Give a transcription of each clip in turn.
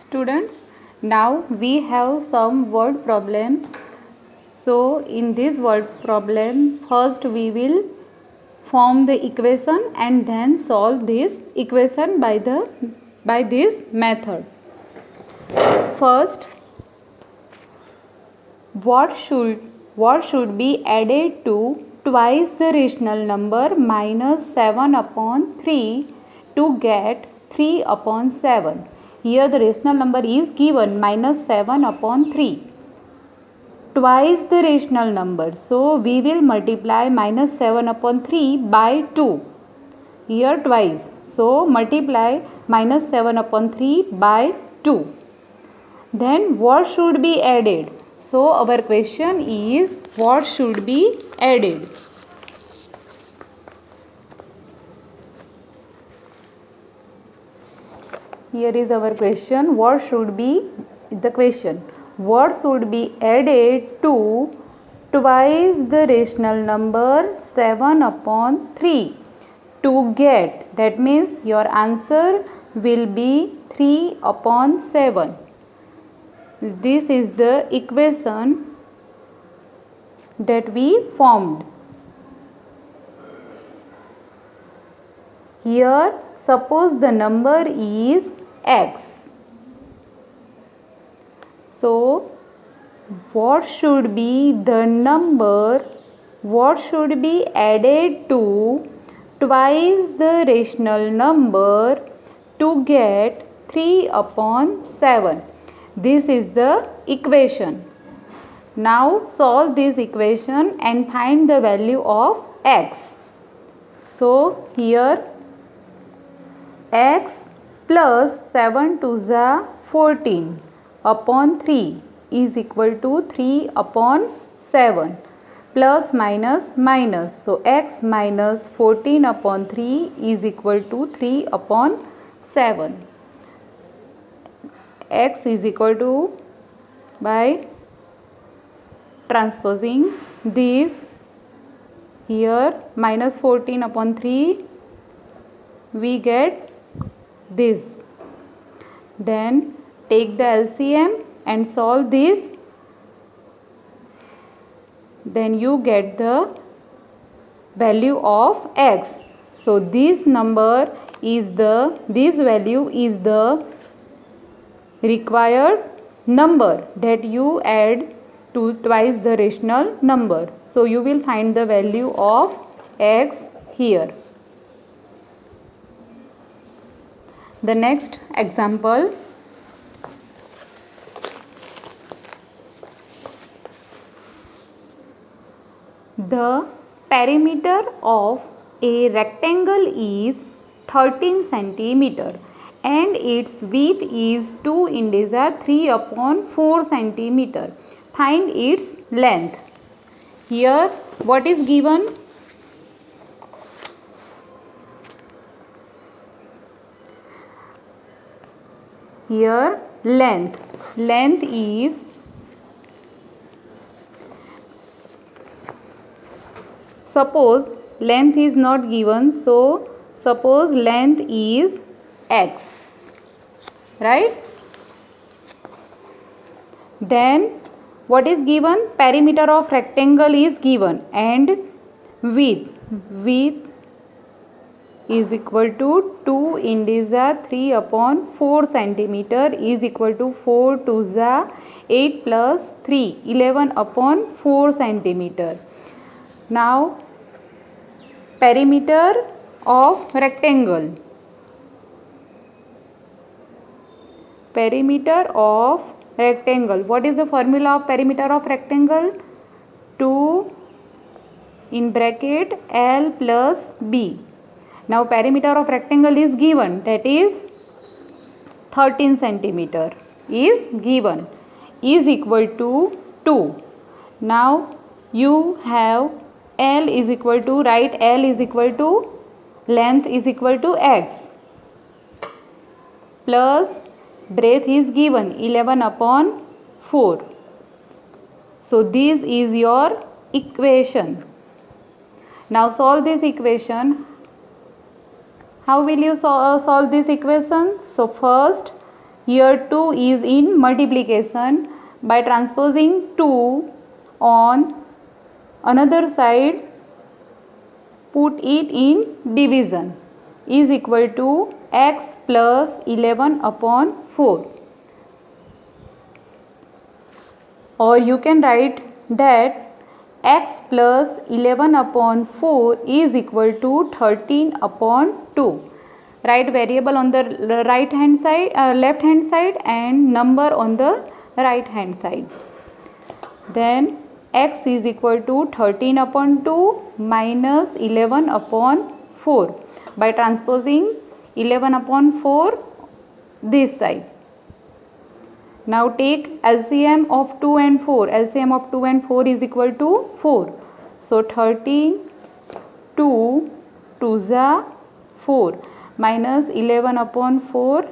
Students, now we have some word problem. So in this word problem, first we will form the equation and then solve this equation by this method. First, what should be added to twice the rational number minus 7 upon 3 to get 3 upon 7. Here the rational number is given minus 7 upon 3. Twice the rational number. So we will multiply minus 7 upon 3 by 2. Here twice. So multiply minus 7 upon 3 by 2. Then what should be added? So our question is what should be added? Here is our question. What should be the question? What should be added to twice the rational number 7 upon 3 to get? That means your answer will be 3 upon 7. This is the equation that we formed. Here, suppose the number is x. So, what should be the number? What should be added to twice the rational number to get 3 upon 7? This is the equation. Now solve this equation and find the value of x. So here x plus 7 to the 14 upon 3 is equal to 3 upon 7 plus minus minus. So x minus 14 upon 3 is equal to 3 upon 7. X is equal to, by transposing this, here minus 14 upon 3 we get this. Then take the LCM and solve this. Then you get the value of x. So this value is the required number that you add to twice the rational number. So you will find the value of x here. The next example. The perimeter of a rectangle is 13 centimeter and its width is 2 indices 3 upon 4 centimeter. Find its length. Here what is given? Here length. Length is, suppose length is not given, so suppose length is x, right? Then what is given? Perimeter of rectangle is given and width is equal to 2 indices 3 upon 4 centimeter is equal to 4 to the 8 plus 3 11 upon 4 centimeter. Now perimeter of rectangle. Perimeter of rectangle. What is the formula of perimeter of rectangle? 2 in bracket L plus B. Now perimeter of rectangle is given, that is 13 centimeter is given, is equal to 2. Now you have L is equal to, write L is equal to length is equal to x plus breadth is given 11 upon 4. So this is your equation. Now solve this equation. How will you solve this equation? So first Here 2 is in multiplication. By transposing 2 on another side, put it in division, is equal to x plus 11 upon 4. Or you can write that x plus 11 upon 4 is equal to 13 upon 2. Write variable on the right hand side, left hand side, and number on the right hand side. Then x is equal to 13 upon 2 minus 11 upon 4. By transposing 11 upon 4 this side. Now take LCM of 2 and 4. LCM of 2 and 4 is equal to 4. So 13, 2, 2 za 4 minus 11 upon 4,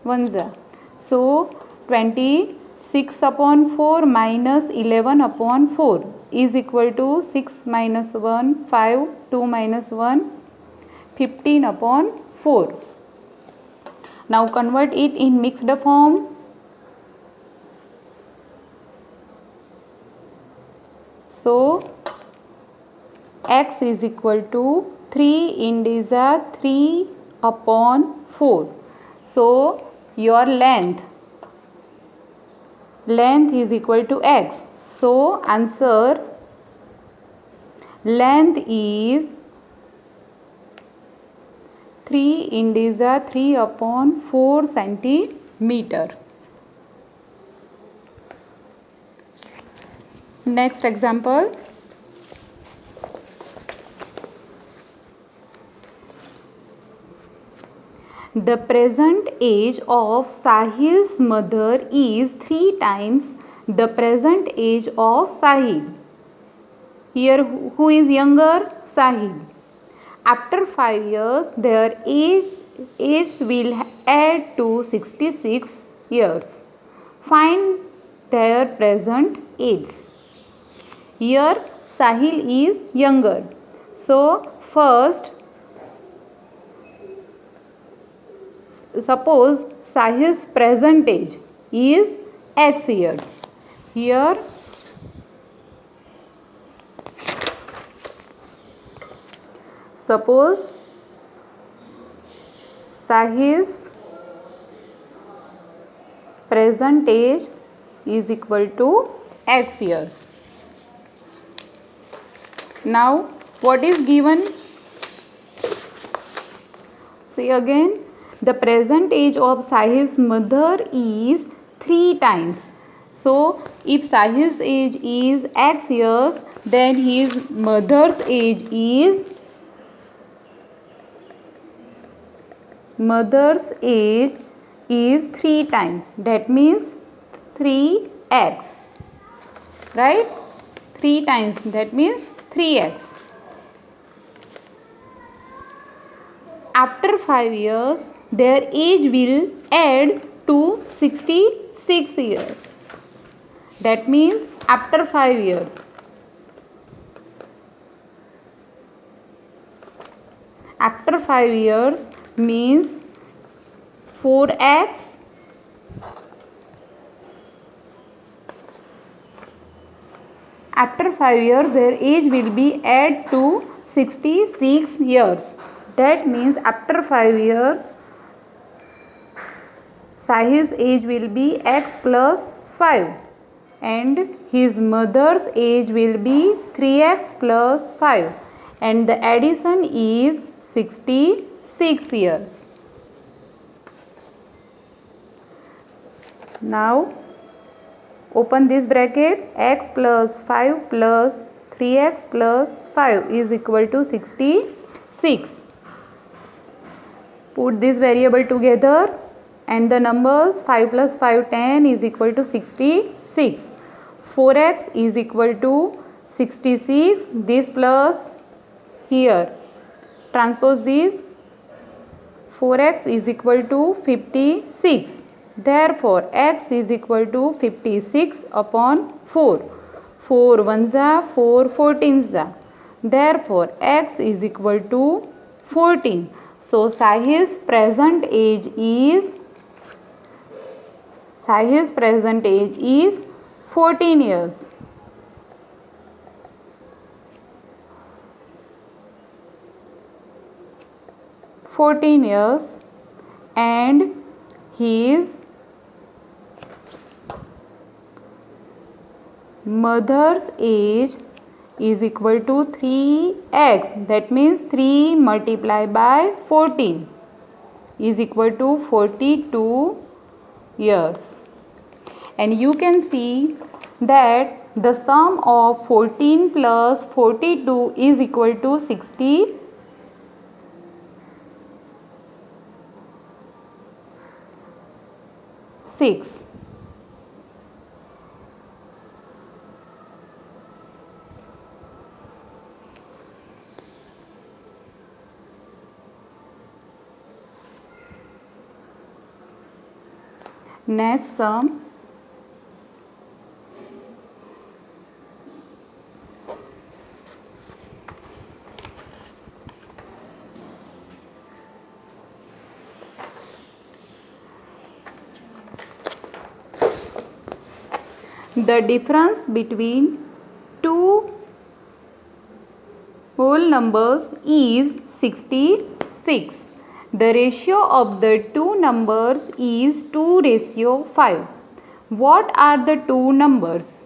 1 za. So 26 upon 4 minus 11 upon 4 is equal to 6 minus 1, 5, 2 minus 1, 15 upon 4. Now convert it in mixed form. So x is equal to 3 indiza 3 upon 4. So your length is equal to x. So answer, length is 3 indiza 3 upon 4 centimeter. Next example. The present age of Sahil's mother is 3 times the present age of Sahil. Here who is younger? Sahil. After 5 years, their age will add to 66 years. Find their present age. Here Sahil is younger. So first, suppose Sahil's present age is x years. Here suppose Sahil's present age is equal to x years. Now what is given? See again, the present age of Sahil's mother is 3 times. So if Sahil's age is x years, then his mother's age is 3 times. That means 3x. Right? 3 times. That means 3x. After 5 years, their age will add to 66 years. That means after 5 years. After 5 years means 4x after 5 years their age will be add to 66 years. That means after 5 years Sahil's age will be x plus 5 and his mother's age will be 3x plus 5 and the addition is 66 years. Now open this bracket, x plus 5 plus 3x plus 5 is equal to 66. Put this variable together and the numbers 5 plus 5 10 is equal to 66. 4x is equal to 66. This plus here. Transpose this. 4x is equal to 56. Therefore, x is equal to 56 upon 4. 4 1 za, 4 14 za. Therefore, x is equal to 14. So, Sahil's present age is Sahil's present age is 14 years. And his mother's age is equal to 3x. That means 3 multiplied by 14 is equal to 42 years. And you can see that the sum of 14 plus 42 is equal to 66. Next sum. The difference between two whole numbers is 66. The ratio of the two numbers is 2:5. What are the two numbers?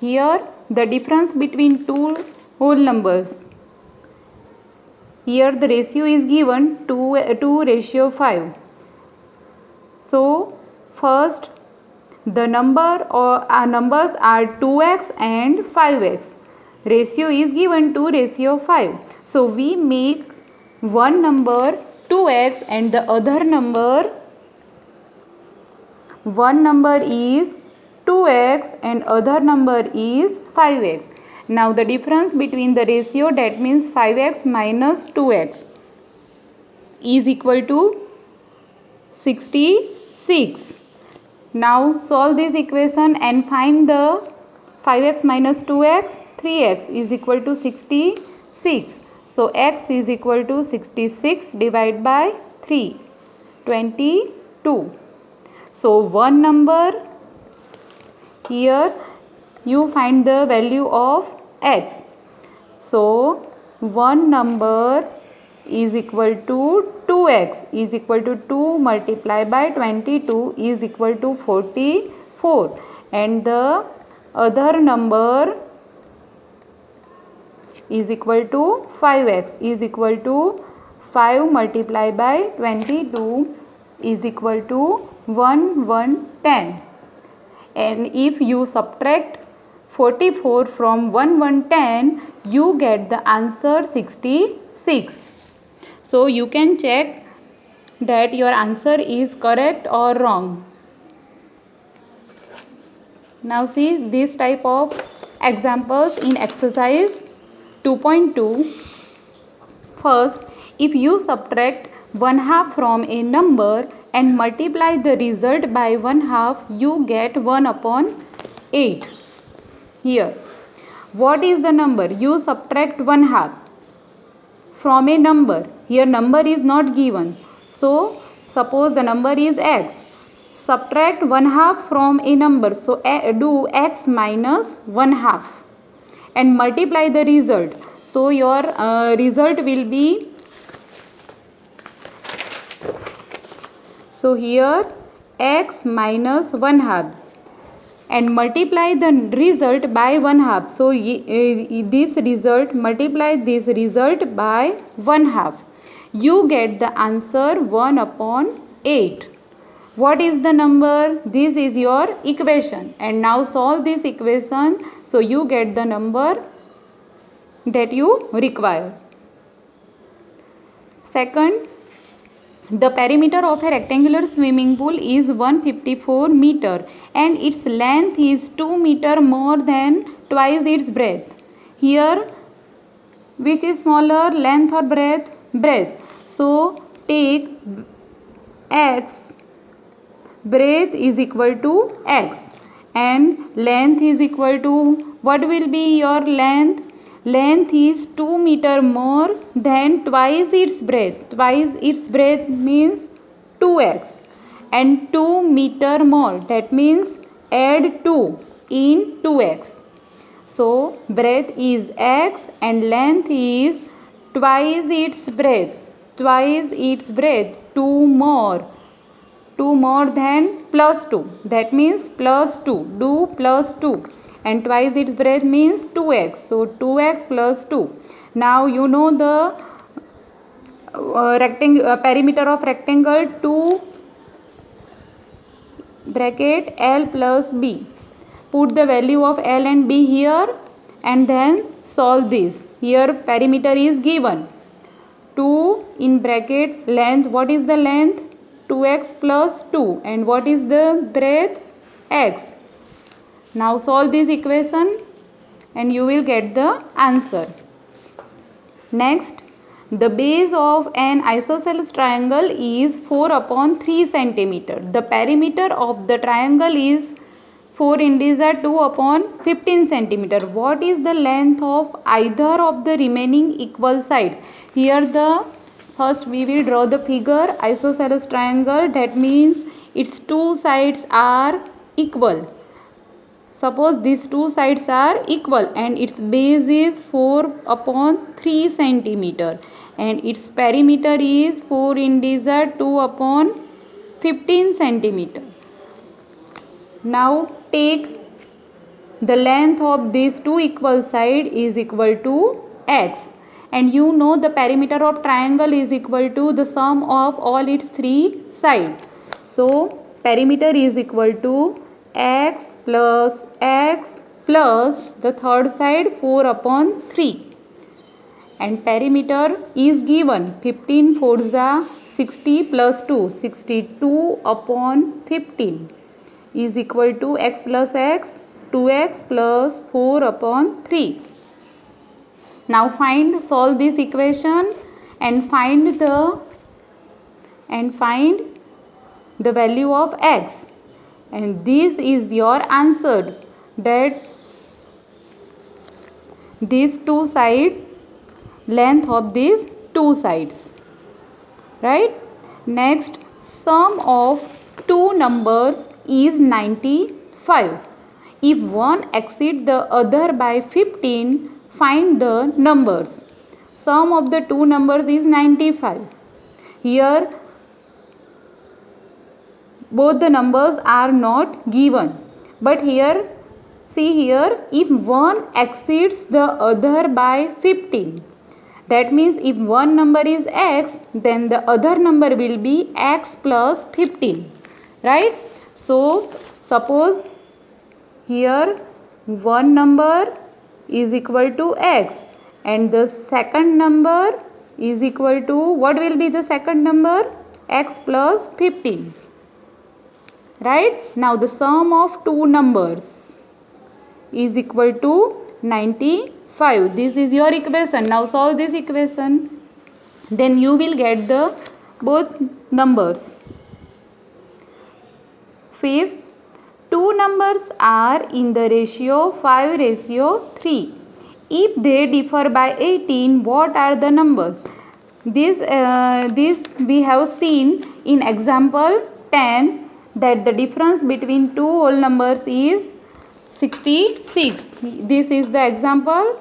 Here the difference between two whole numbers. Here the ratio is given 2:5. So first the numbers are 2x and 5x. Ratio is given 2:5. So we make one number 2x and the other number, one number is 2x and other number is 5x. Now the difference between the ratio, that means 5x minus 2x, is equal to 66. Now solve this equation and find the 5x minus 2x. 3x is equal to 66. So x is equal to 66 divided by 3, 22. So one number, here you find the value of x. So one number is equal to 2x is equal to 2 multiplied by 22 is equal to 44, and the other number is equal to 5x is equal to 5 multiplied by 22 is equal to 1110. And if you subtract 44 from 1110, you get the answer 66. So you can check that your answer is correct or wrong. Now see this type of examples in exercise 2.2. First, if you subtract 1/2 from a number and multiply the result by 1/2, you get 1/8. Here, what is the number? You subtract 1/2 from a number. Here number is not given. So, suppose the number is x. Subtract 1/2 from a number. So, do x minus 1/2 and multiply the result. So, your result will be, so here x minus 1/2 and multiply the result by 1/2. So, this result, multiply this result by 1/2. You get the answer 1/8. What is the number? This is your equation, and now solve this equation. So you get the number that you require. Second, the perimeter of a rectangular swimming pool is 154 meter and its length is 2 meter more than twice its breadth. Here, which is smaller, length or breadth? Breadth. So take x, breadth is equal to x, and length is equal to, what will be your length? Length is 2 meter more than twice its breadth. Twice its breadth means 2x, and 2 meter more. That means add 2 in 2x. So breadth is x and length is twice its breadth. Twice its breadth. 2 more. 2 more than plus 2. That means plus 2. Do plus 2. And twice its breadth means 2x. So 2x plus 2. Now you know the perimeter of rectangle. 2 bracket L plus B. Put the value of L and B here and then solve this. Here perimeter is given. 2 in bracket length. What is the length? 2x plus 2. And what is the breadth? X. Now solve this equation and you will get the answer. Next, the base of an isosceles triangle is 4 upon 3 centimeter. The perimeter of the triangle is 4 indices 2 upon 15 centimeter. What is the length of either of the remaining equal sides? Here the first we will draw the figure isosceles triangle. That means its two sides are equal. Suppose these two sides are equal and its base is 4 upon 3 centimeter and its perimeter is 4 indices 2 upon 15 centimeter. Now take the length of these two equal sides is equal to x. And you know the perimeter of triangle is equal to the sum of all its three sides. So perimeter is equal to x plus the third side 4 upon 3. And perimeter is given 15 4s are 60 plus 2, 62 upon 15 is equal to x plus x, 2x plus 4 upon 3. Now solve this equation and find the value of x. And this is your answer, that these two sides, length of these two sides. Right? Next, sum of two numbers is 95. If one exceeds the other by 15, find the numbers. Sum of the two numbers is 95. Here both the numbers are not given. But here, see here, if one exceeds the other by 15, that means if one number is x, then the other number will be x plus 15. Right? So suppose here one number is equal to x and the second number is equal to, what will be the second number? X plus 15. Right? Now the sum of two numbers is equal to 95. This is your equation. Now solve this equation. Then you will get the both numbers. Fifth, two numbers are in the ratio 5:3. If they differ by 18, what are the numbers? This we have seen in example 10, that the difference between two whole numbers is 66. This is the example.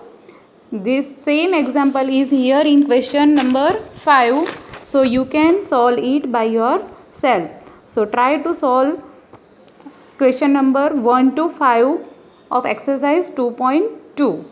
This same example is here in question number 5. So you can solve it by yourself. So try to solve question number 1 to 5 of exercise 2.2.